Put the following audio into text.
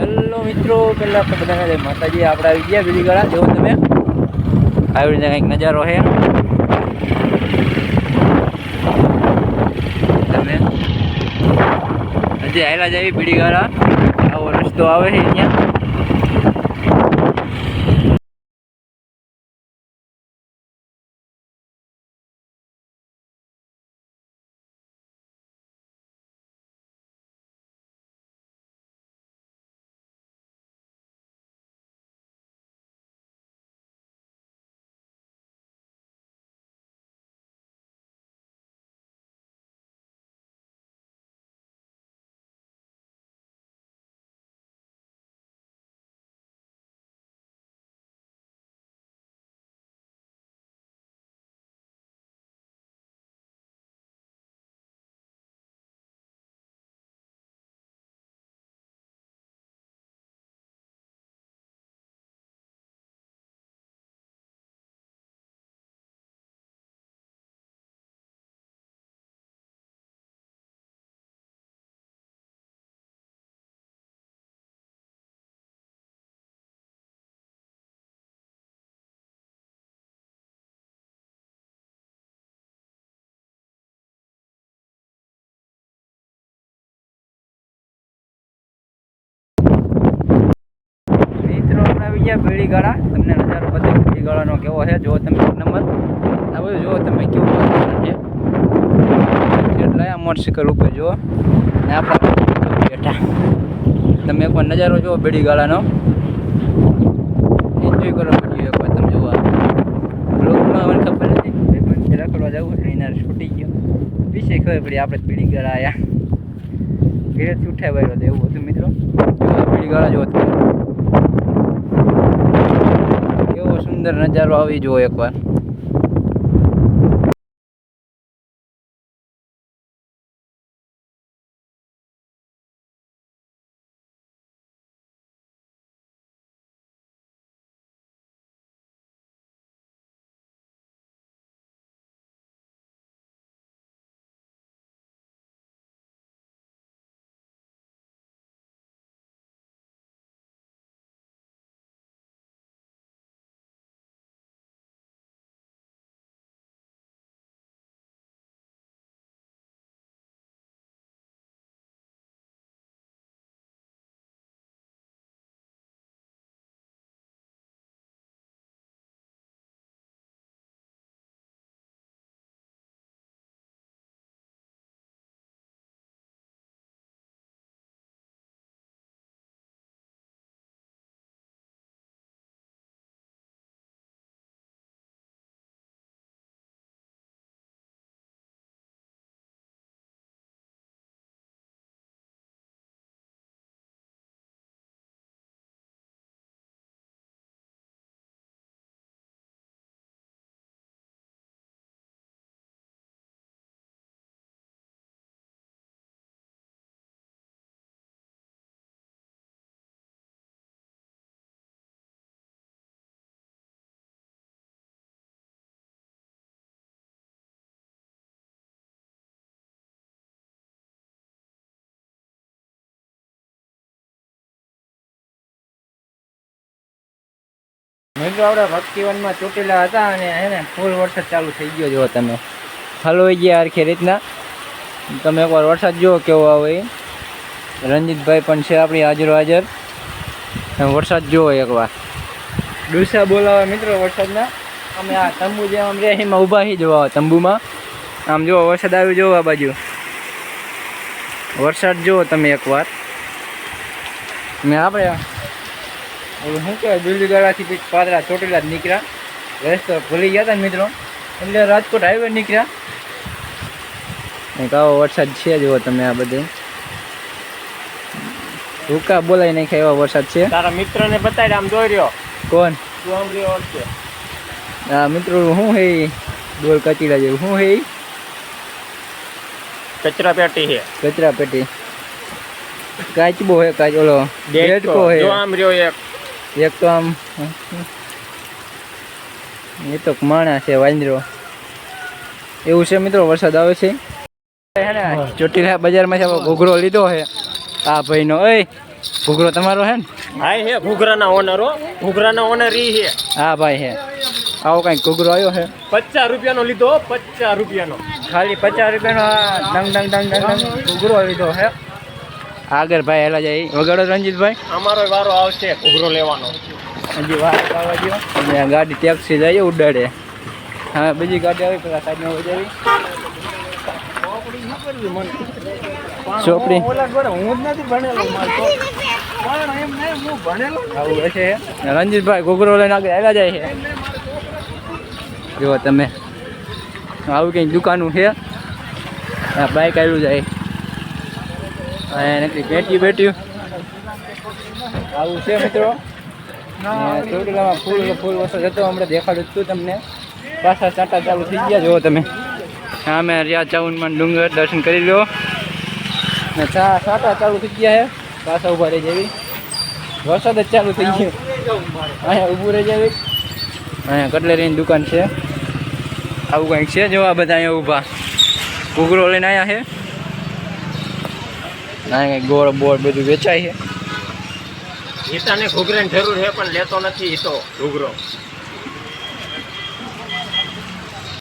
Hello મિત્રો, પહેલાં આપણે બધાને જય માતાજી. આપણે આવી ગયા બીલીગળા. જુઓ તમે આવી રીતે કંઈક નજારો છે. તમે હજી આવેલા જ આવી બીલીગળા. આવો રસ્તો આવે છે અહીંયા. બીલીગળા તમને નજારો બતાવ્યો બીલીગળાનો કેવો છે. જો તમે એક નંબર આ બધું જો તમે કેવું છે. એટલા મોટરસાઇકલ ઉપર જુઓ ને આપણા બેઠા. તમે એકવાર નજારો જુઓ બીલીગળાનો, એન્જોય કરો વિડીયો એકવાર તમે જોવા. લોકમાં મને ખબર નથી રખડવા જવું એના છૂટી ગયો વિશે ખબર પડી આપણે બીલીગળા આવ્યા. ઘરેથી ઉઠાય વાળો તો એવું હતું મિત્રો. બીલીગળા જો કેવો સુંદર નજારો આવી જુઓ એકવાર. મિત્રો આપણે ભક્તિવનમાં ચોટીલા હતા અને એને ફૂલ વરસાદ ચાલુ થઈ ગયો. જો તમે હલવાઈ ગયા આરખી રીતના. તમે એકવાર વરસાદ જુઓ કેવો આવે. રંજીતભાઈ પણ છે આપણી હાજર. વરસાદ જુઓ એકવાર. ડુસા બોલાવે મિત્રો વરસાદના. અમે આ તંબુ જે આમ રે એમાં ઊભા થઈ જવા તંબુમાં. આમ જુઓ વરસાદ આવ્યો જુઓ આ બાજુ. વરસાદ જુઓ તમે એકવાર. મેં આપણે શું કહેવાય બીલીગળાથી પછી પાદરા ચોટીલા જ નીકળ્યા. રસ્તો ભૂલી ગયા હતા ને મિત્રો, એટલે રાજકોટ હાઈવે નીકળ્યા. એક આવો વરસાદ છે જુઓ તમે. આ બધે ભૂકા બોલાવી નાખ્યા એવા વરસાદ છે. તારા મિત્રને બતાવી આમ જોઈ રહ્યો. કોણ? તું આમ રહ્યો છે. હા મિત્રો શું હે ડોલ કચીડા જેવું શું હે? કચરા પેટી છે. કચરા પેટી કાચબો હે. કાચ ઓલો ડેટકો હે. જો આમ રહ્યો એક તો આમ એ તો માણા છે વાંદરો એવું છે મિત્રો. વરસાદ આવે છે. ચોટીલા બજારમાં છે ઘોઘરો લીધો છે આ ભાઈનો. ઘૂઘરો તમારો હે ને? હા હે ઘૂઘરાના ઓનર હો. ઘૂઘરાના ઓનર ઈ હે. હા ભાઈ હે. આવો કંઈક ઘૂઘરો આવ્યો છે 50 રૂપિયાનો લીધો હો, 50 રૂપિયાનો. ખાલી 50 રૂપિયાનો આ ડંગ ડંગ ડંગ ડંગ ડંગ ઘૂઘરો લીધો છે. આગળ ભાઈ હેલા જાય વગાડો રંજીતભાઈ. અમારો વારો આવશે ઘૂઘરો લેવાનો. હજી વાર આવવા દો. અને આ ગાડી ટેક્સી જાય ઉડાડે. હા બીજી ગાડી આવી પેલા સાઈડમાં વજાવી ચોપડી ઓલા ગોળે હું જ નથી ભણેલો મારતો. પણ એમ નહીં હું ભણેલો. આવું હશે. રંજીતભાઈ ઘૂઘરો લઈને આગળ આવ્યા જાય છે. જુઓ તમે આવું કંઈક દુકાનું છે. આ બાઈક આવેલું જાય નકરી પેટી બેટ્યું આવું છે મિત્રો. ચોટીલામાં ફૂલ વરસાદ હતો હમણાં દેખાડું હતું તમને. પાછા ચાટા ચાલુ થઈ ગયા જુઓ તમે. હા મેં રહ્યા ચાઉનમાં ડુંગર દર્શન કરી લો ને ચાટા ચાલુ થઈ ગયા છે. પાછા ઊભા રહી જેવી વરસાદ જ ચાલુ થઈ ગયો. અહીંયા ઊભું રહી જાય. અહીંયા કટલેરીની દુકાન છે. આવું કંઈક છે જો આ બધા અહીંયા ઊભા ઘૂઘરો લઈને આવ્યા છે. અહીંયા કંઈક ગોળ બોળ બધું વેચાય છે. ઈટાને ઘૂઘરાની જરૂર છે પણ લેતો નથી ઈતો ઘૂઘરો.